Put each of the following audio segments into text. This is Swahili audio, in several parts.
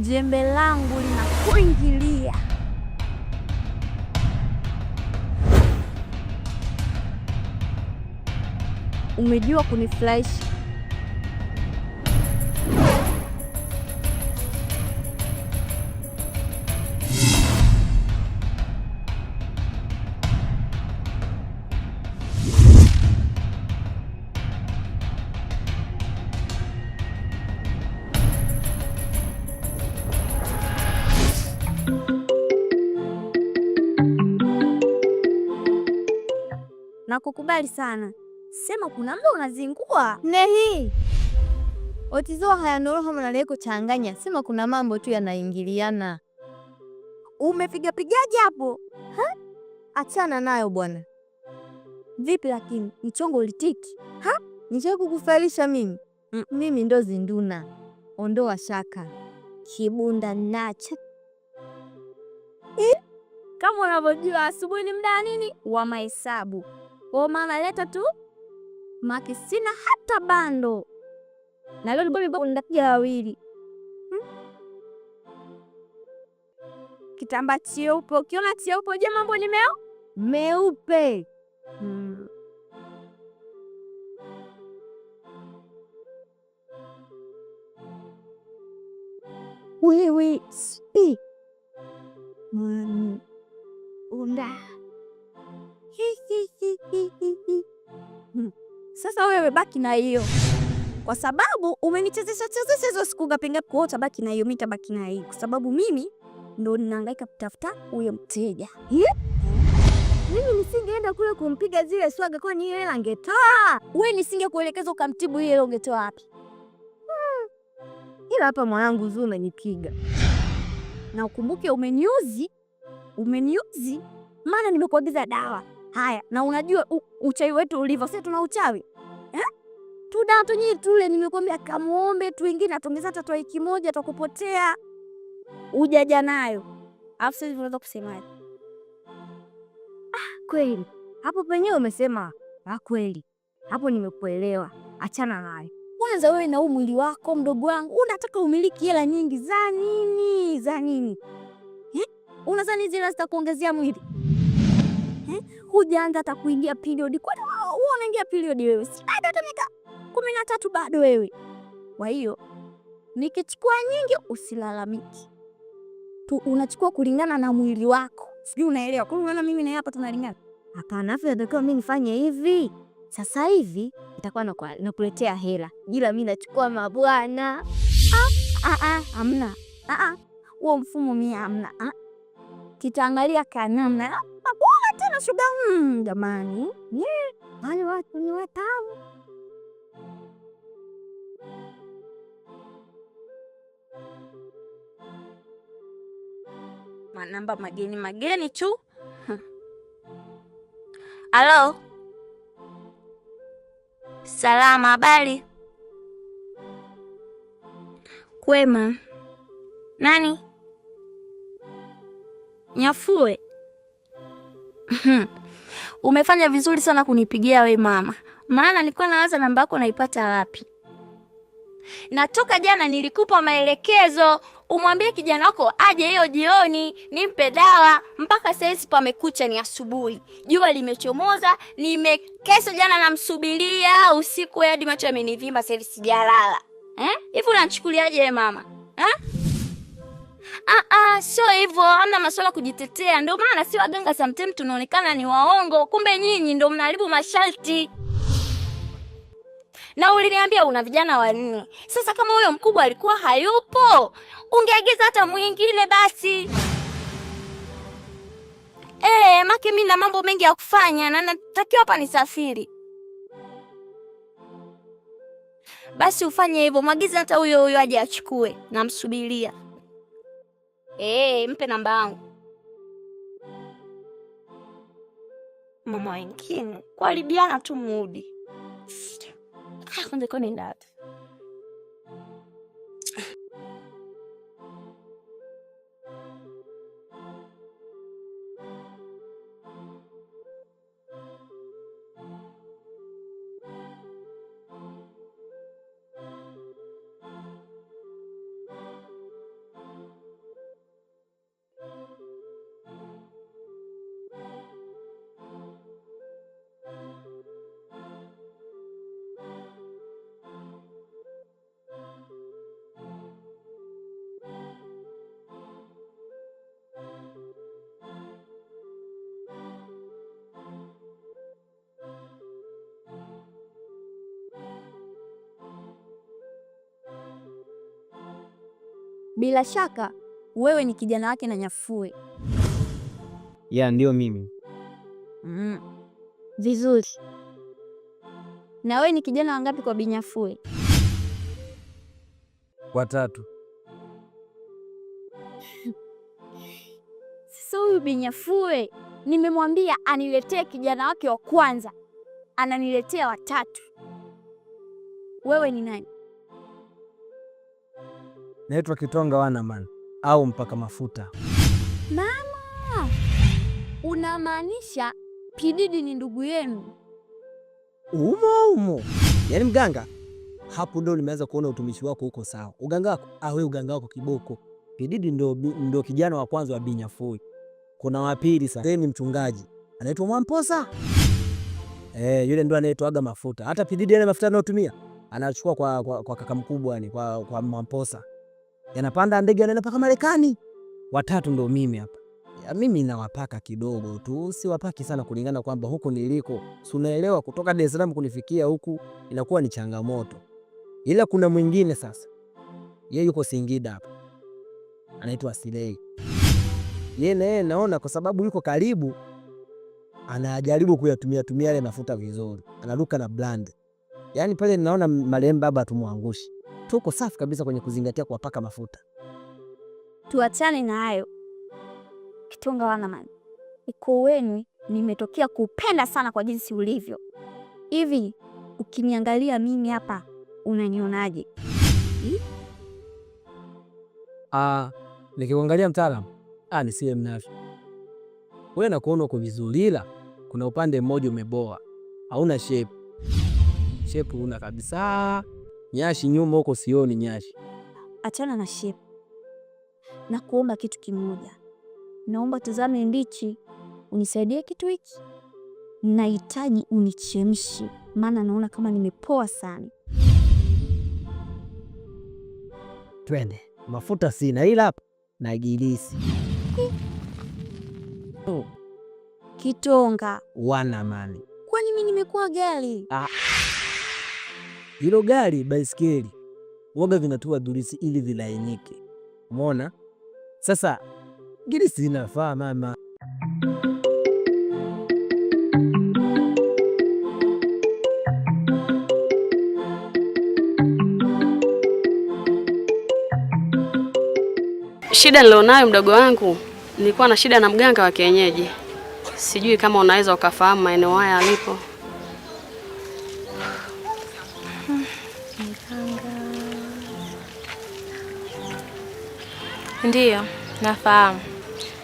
jembe langu linakuingilia. Umejua kunifurahisha. Na kukubali sana. Sema kuna mda unazingua. Nehi. Otizo haya noroho mnaleko changanya. Sema kuna mambo tu yanaingiliana. Umepigaje hapo? Ha? Achana nayo bwana. Vipi lakini mchongo ulitiki? Ha? Nicho kukufalisha mimi. Mimi ndo zinduna. Ondoa shaka. Kibunda nacha. Kama unavyojua asubuhi ni muda nini? Wa mahesabu. Kwa maana leta tu maki sina hata bando. Na leo nipo ndakia wawili. Kitamba cheupe. Ukiona cheupe je mambo ni meupe. Wewe unda. Sasa wewe baki na hiyo. Kwa sababu umenichezesha hizo siku ngapi kwa utabaki na hiyo, mimi tabaki na hiyo. Kwa sababu mimi ndo ninahangaika kutafuta huyo mteja. Mimi nisingeenda kule kumpiga zile swaga kwa nini hela angetoa? Wewe nisingekuelekeza ukamtibu yeye ungetoa wapi? Ila hapa mwanangu Zuu umenipiga. Na ukumbuke umeniuzi. Maana nimekuagiza dawa. Haya, na unajua uchawi wetu ulivyo. Sisi tuna uchawi. Tudato nyinyi tule, nimekuambia kamuombe tu wengine atongeza hata wiki moja atakupotea. Ujaja nayo. Alafu sasa unaweza kusemaje? Kweli. Hapo penyewe umesema, kweli. Hapo nimekuelewa. Achana naye. Kwanza wewe na mwili wako mdogo wangu, unataka umiliki hela nyingi za nini? Unadhani zile zitakuongezea mwili? Hujaanza hata kuingia period. Kwa nini unaingia period wewe? Bado miaka 13 bado wewe. Kwa hiyo nikichukua nyingi usilalamiki. Tu unachukua kulingana na mwili wako. Sijui unaelewa. Kwa hiyo mimi na hapa tunalingana. Hapana, afya ndio mimi nifanye hivi. Sasa hivi itakuwa nakuletea hela. Ila mimi nachukua mabwana. Hamna. Huo mfumo mimi hamna. Kitaangalia kanamna. Bora tena shuga jamani. Wale watu ni watamu. Manamba mageni tu. Halo. Salama, habari? Kwema. Nani? Nyafue. Umefanya vizuri sana kunipigia we mama. Maana nilikuwa nawaza namba yako naipata wapi. Natoka jana nilikupa maelekezo umwambie kijana wako aje hiyo jioni nimpe dawa, mpaka sasa pamekucha ni asubuhi. Jua limechomoza, nimekesha jana namsubiria usiku hadi macho yamenivimba sasa sijalala. Hivi unanichukuliaje wewe mama? Sio hivyo, hamna masuala kujitetea. Ndio maana si waganga sometimes tunaonekana ni waongo, kumbe nyinyi ndio mnaharibu masharti. Na uliniambia una vijana wanne. Sasa kama huyo mkubwa alikuwa hayupo, ungeagiza hata mwingine basi. Maki mimi na mambo mengi ya kufanya na natakiwa hapa nisafiri. Basi ufanye hivyo, mwagiza hata huyo aje achukue, namsubiria. Mpe namba yangu. Mama wengine kuharibiana tu mudi. Kwanza kwa nini ndata? Bila shaka wewe ni kijana wake na Nyafue. Ya, ndio mimi. Vizuri. Na wewe ni kijana wangapi kwa Binyafue? Watatu. Sasa huyu Binyafue nimemwambia aniletee kijana wake wa kwanza, ananiletea watatu. Wewe ni nani? Naitwa Kitonga Wanaman au mpaka mafuta. Mama, unamaanisha Pididi ni ndugu yenu? Umo. Yaani mganga, hapo ndo nimeanza kuona utumishi wako huko sawa. Uganga wako, wewe uganga wako kiboko. Pididi ndo kijana wa kwanza wa Binyafue. Kuna wa pili sasa, ni mchungaji. Anaitwa Mwamposa. Yule ndo anaitwaga mafuta. Hata Pididi ile mafuta anayotumia anachukua kwa kaka mkubwa, yani kwa Mwamposa. Yanapanda ndege anaenda mpaka Marekani. Watatu ndo mimi hapa. Mimi nawapaka kidogo tu, siwapaki sana kulingana kwamba huku niliko, si unaelewa, kutoka Dar es Salaam kunifikia huku inakuwa ni changamoto. Ila kuna mwingine sasa, yeye yuko Singida hapa, anaitwa Silei. Yeye naona kwa sababu yuko karibu, anajaribu kuyatumia yale mafuta vizuri, anaruka na brand. Yaani pale naona marehemu baba tumwangushi. Tuko safi kabisa kwenye kuzingatia kuwapaka mafuta. Tuachane na hayo. Kitonga Wanaman, iko wenu nimetokea kupenda sana kwa jinsi ulivyo. Hivi ukiniangalia mimi hapa unanionaje? Nikikuangalia mtaalamu, nisiye mnafi. Wewe nakuona uko vizuri, ila kuna upande mmoja umeboa. Hauna shape. Shape una kabisa. Nyashi nyuma huko sioni nyashi. Achana na shape. Na kuomba kitu kimoja. Naomba tazame ndichi, unisaidie kitu hiki. Nahitaji unichemshi, maana naona kama nimepoa sana. Twende. Mafuta sina, ila hapa na gilisi. Kitonga Wanaman, kwani mimi nimekuwa gari? Hilo gari baiskeli waga vinatua dulisi ili vilainike. Umeona? Sasa gilisi inafaa mama. Shida nilionayo mdogo wangu, nilikuwa na shida na mganga wa kienyeji. Sijui kama unaweza ukafahamu maeneo haya alipo. Ndiyo, nafahamu.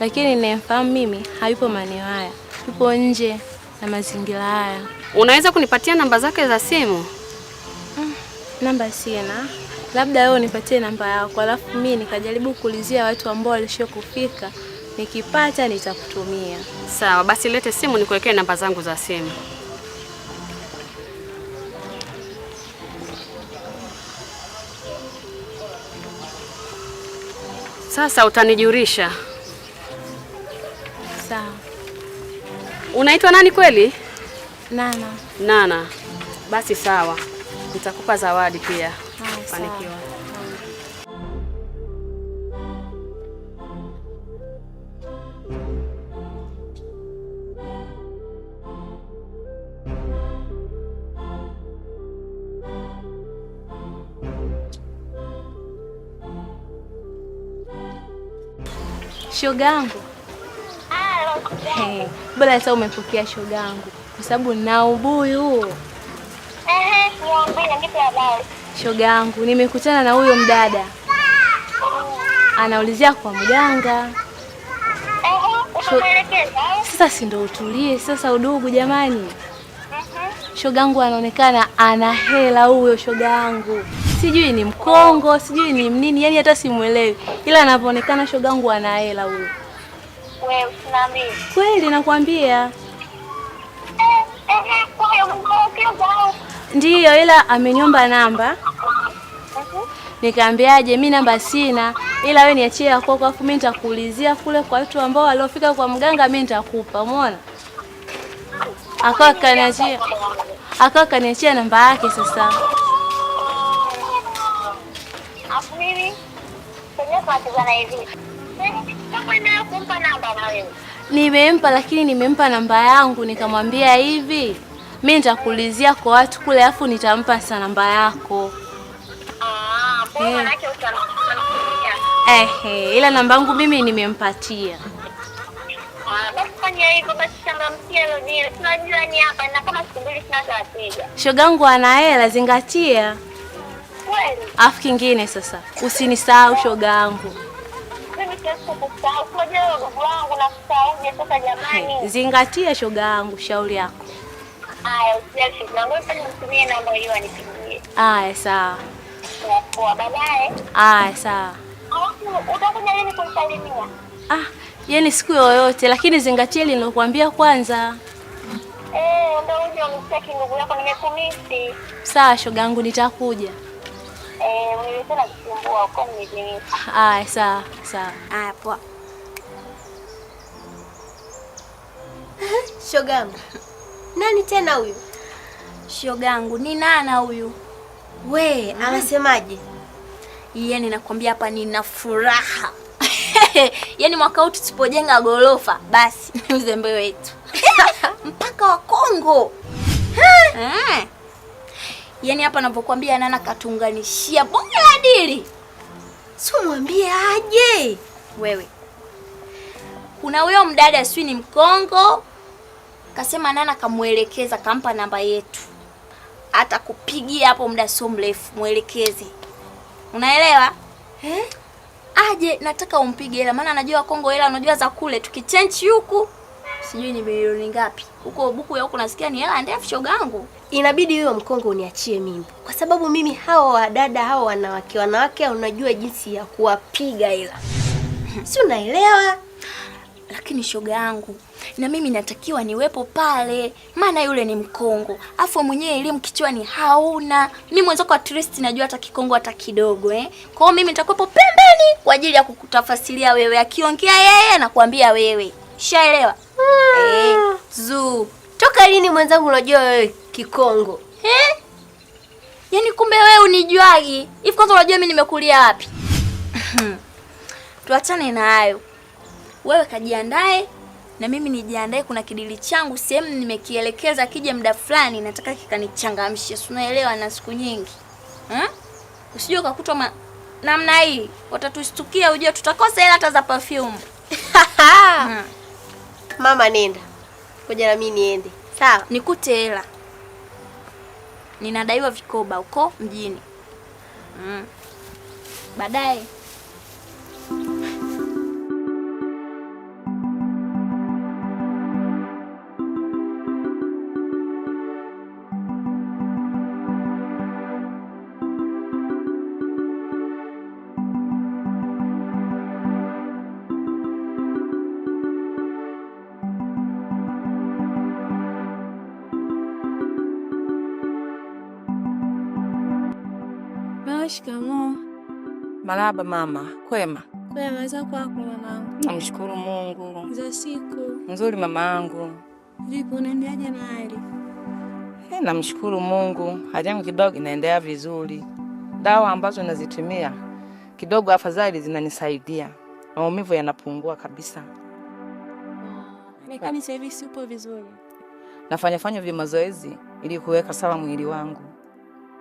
Lakini ninayemfahamu mimi hayupo maeneo haya. Yupo nje na mazingira haya. Unaweza kunipatia namba zake za simu? Namba sina. Labda wewe unipatie namba yako, alafu mimi nikajaribu kuulizia watu ambao walishio kufika. Nikipata nitakutumia. Sawa, basi lete simu nikuwekee namba zangu za simu. Sasa utanijulisha. Sawa. Unaitwa nani kweli? Nana. Nana. Basi sawa. Nitakupa zawadi pia. Fanikiwa. Shogangu. Bora hata umepokea shogangu kwa sababu na ubuyu. Niambie nipe habari. Shogangu, nimekutana na huyo mdada. Anaulizia kwa mganga. Unaelekeza? Sasa si ndo utulie sasa udugu jamani. Shogangu anaonekana ana hela huyo shogangu. Sijui ni Mkongo, sijui ni nini, yani hata simuelewi. Ila anapoonekana shogangu ana hela huyo. Wewe usiniambie. Kweli nakwambia. Kwa hiyo mko Ndiyo, ila ameniomba namba. Nikaambiaje mimi namba sina, ila wewe niachie yako kwa afu mimi nitakuulizia kule kwa watu ambao waliofika kwa mganga, mimi nitakupa. Umeona? Akawa kaniachia namba yake sasa. Afu mimi Nimempa, lakini nimempa namba yangu, nikamwambia hivi mimi nitakuulizia kwa watu kule afu nitampa sa namba yako. Ila namba yangu mimi nimempatia. Basi fanya hivyo, basi changamkia hilo dili. Tunajua ni hapa na kama siku mbili tunaanza wateja. Shogangu ana hela, zingatia. Kweli? Afu kingine sasa, usinisahau shogangu. Mimi siwezi kukusahau. Unajua ndugu wangu na kusahau sasa jamani. Zingatia shogangu, shauri yako. Haya, usijali shogangu. Ngoja nitumie namba hiyo anipigie. Haya, sawa. Kwa baadaye. Haya, sawa. Utakuja lini kumsalimia? Yaani siku yoyote, lakini zingatia ile nilokuambia kwanza. Ndio uje umshtaki ndugu yako, nimekumisi. Sawa shogangu, nitakuja. Unilitana kusumbua uko mjini. Haya, sawa, sawa. Haya, poa. Shogangu. Nani tena huyu? Shogangu, ni Nana huyu. We, anasemaje? Yaani nakwambia hapa nina furaha. Yaani mwaka huu tusipojenga gorofa basi ni uzembe wetu. Mpaka wa Kongo. Yaani hapa ninapokuambia Nana katunganishia bonge la dili. Si mwambie aje. Wewe. Kuna huyo mdada sijui ni Mkongo. Kasema Nana kamuelekeza, kampa namba yetu. Hata kupigia hapo muda sio mrefu, muelekeze. Unaelewa? Aje, nataka umpige hela maana anajua Kongo hela unajua za kule tukichange huku. Sijui ni milioni ngapi. Huko buku ya huko nasikia ni hela ndefu shogangu. Inabidi huyo Mkongo uniachie mimi. Kwa sababu mimi hao wadada hao wanawake unajua jinsi ya kuwapiga hela. Si unaelewa? Lakini shoga yangu, na mimi natakiwa niwepo pale, maana yule ni Mkongo. Afu mwenyewe elimu kichwani hauna. Mimi mwenzako at least najua hata Kikongo hata kidogo Kwa hiyo mimi nitakuwepo pembeni kwa ajili ya kukutafasiria wewe. Akiongea yeye na kuambia wewe. Shaelewa? Zuu. Toka lini mwenzangu unajua wewe Kikongo? Yaani kumbe wewe unijuagi. Hivi kwanza unajua mimi nimekulia wapi? Tuachane na hayo. Wewe kajiandae na mimi nijiandae, kuna kidili changu sehemu nimekielekeza kija muda fulani nataka kikanichangamshe. Si unaelewa na siku nyingi. Usije ukakutwa namna hii, watatushtukia ujue tutakosa hela hata za perfume. Mama nenda. Ngoja na mimi niende. Sawa, nikute hela. Ninadaiwa vikoba huko mjini. Baadaye. Shikamoo. Marahaba mama. Kwema? Kwema za kwako mwanangu. Namshukuru Mungu. Za siku. Nzuri mama yangu. Vipi unaendeaje na hali? Namshukuru Mungu. Hali yangu kidogo inaendelea vizuri. Dawa ambazo nazitumia kidogo afadhali zinanisaidia. Maumivu yanapungua kabisa. Nikani sasa hivi upo vizuri. Nafanya vya mazoezi ili kuweka sawa mwili wangu.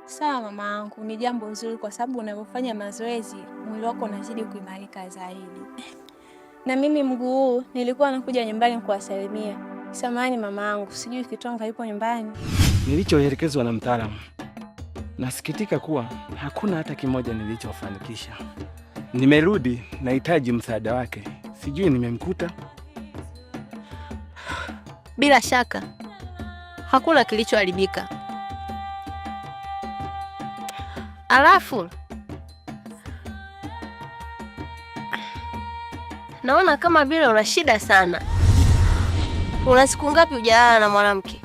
Sawa mamangu, ni jambo nzuri kwa sababu unapofanya mazoezi mwili wako unazidi kuimarika zaidi. Na mimi mguu huu nilikuwa nakuja nyumbani kuwasalimia. Samahani mamangu, sijui Kitonga yupo nyumbani. Nilichoelekezwa na mtaalamu. Nasikitika kuwa hakuna hata kimoja nilichofanikisha. Nimerudi, nahitaji msaada wake. Sijui nimemkuta. Bila shaka hakuna kilichoharibika. Alafu naona kama vile una shida sana. Una siku ngapi hujalala na mwanamke?